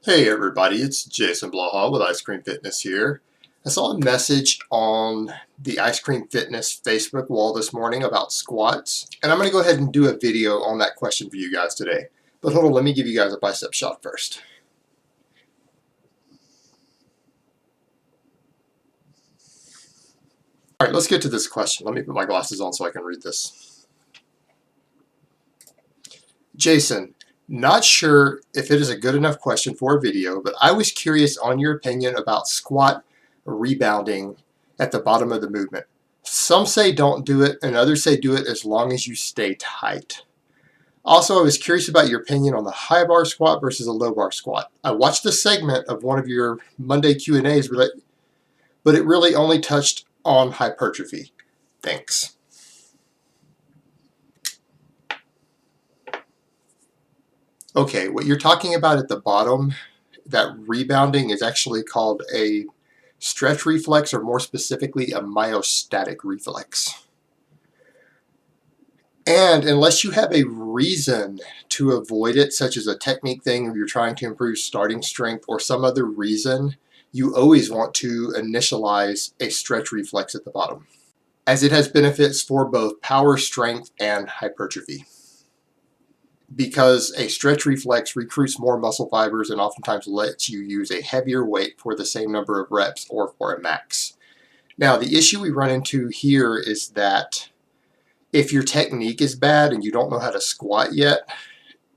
Hey everybody, it's Jason Blaha with Ice Cream Fitness here. I saw a message on the Ice Cream Fitness Facebook wall this morning about squats, and I'm going to go ahead and do a video on that question for you guys today. But hold on, let me give you guys a bicep shot first. Alright, let's get to this question. Let me put my glasses on so I can read this. Jason, not sure if it is a good enough question for a video, but I was curious on your opinion about squat rebounding at the bottom of the movement. Some say don't do it, and others say do it as long as you stay tight. Also, I was curious about your opinion on the high bar squat versus a low bar squat. I watched a segment of one of your Monday Q&As, but it really only touched on hypertrophy. Thanks. Okay, what you're talking about at the bottom, that rebounding, is actually called a stretch reflex, or more specifically a myostatic reflex. And unless you have a reason to avoid it, such as a technique thing, or you're trying to improve starting strength, or some other reason, you always want to initialize a stretch reflex at the bottom, as it has benefits for both power, strength, and hypertrophy. Because a stretch reflex recruits more muscle fibers and oftentimes lets you use a heavier weight for the same number of reps or for a max. Now, the issue we run into here is that if your technique is bad and you don't know how to squat yet,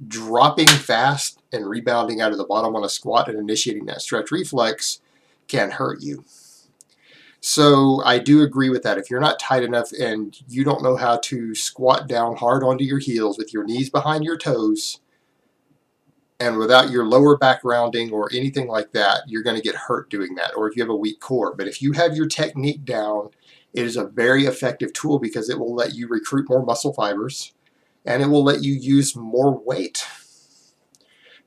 dropping fast and rebounding out of the bottom on a squat and initiating that stretch reflex can hurt you. So I do agree with that. If you're not tight enough and you don't know how to squat down hard onto your heels with your knees behind your toes and without your lower back rounding or anything like that, you're going to get hurt doing that, or if you have a weak core. But if you have your technique down, it is a very effective tool because it will let you recruit more muscle fibers and it will let you use more weight.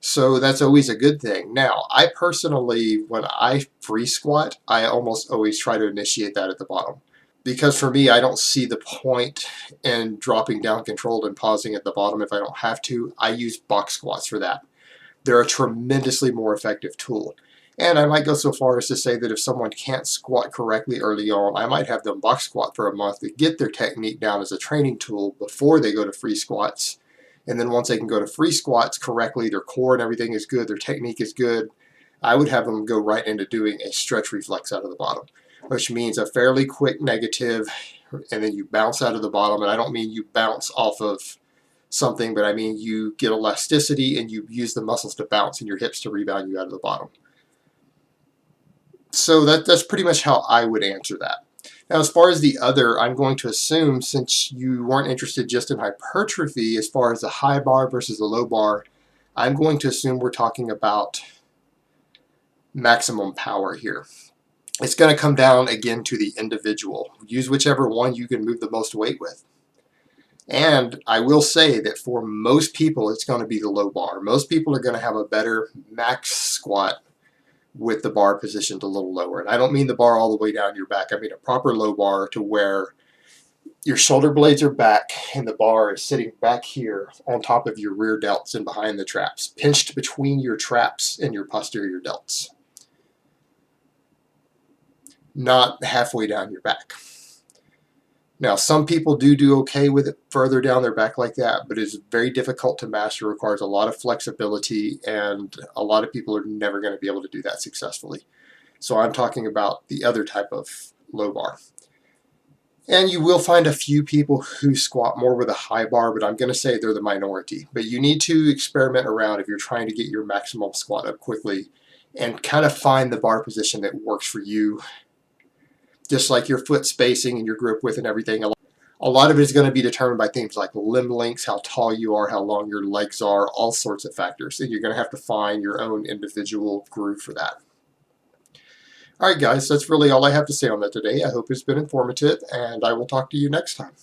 So that's always a good thing. Now, I personally, when I free squat, I almost always try to initiate that at the bottom. Because for me, I don't see the point in dropping down controlled and pausing at the bottom if I don't have to. I use box squats for that. They're a tremendously more effective tool. And I might go so far as to say that if someone can't squat correctly early on, I might have them box squat for a month to get their technique down as a training tool before they go to free squats. And then once they can go to free squats correctly, their core and everything is good, their technique is good, I would have them go right into doing a stretch reflex out of the bottom, which means a fairly quick negative, and then you bounce out of the bottom. And I don't mean you bounce off of something, but I mean you get elasticity and you use the muscles to bounce and your hips to rebound you out of the bottom. So that's pretty much how I would answer that. Now, as far as the other, I'm going to assume, since you weren't interested just in hypertrophy, as far as the high bar versus the low bar, I'm going to assume we're talking about maximum power here. It's going to come down again to the individual. Use whichever one you can move the most weight with. And I will say that for most people, it's going to be the low bar. Most people are going to have a better max squat with the bar positioned a little lower. And I don't mean the bar all the way down your back. I mean a proper low bar to where your shoulder blades are back and the bar is sitting back here on top of your rear delts and behind the traps, pinched between your traps and your posterior delts, not halfway down your back. Now, some people do okay with it further down their back like that, but it's very difficult to master, requires a lot of flexibility, and a lot of people are never going to be able to do that successfully. So I'm talking about the other type of low bar. And you will find a few people who squat more with a high bar, but I'm going to say they're the minority. But you need to experiment around if you're trying to get your maximum squat up quickly and kind of find the bar position that works for you. Just like your foot spacing and your grip width and everything. A lot of it is going to be determined by things like limb lengths, how tall you are, how long your legs are, all sorts of factors. And you're going to have to find your own individual groove for that. All right, guys, that's really all I have to say on that today. I hope it's been informative, and I will talk to you next time.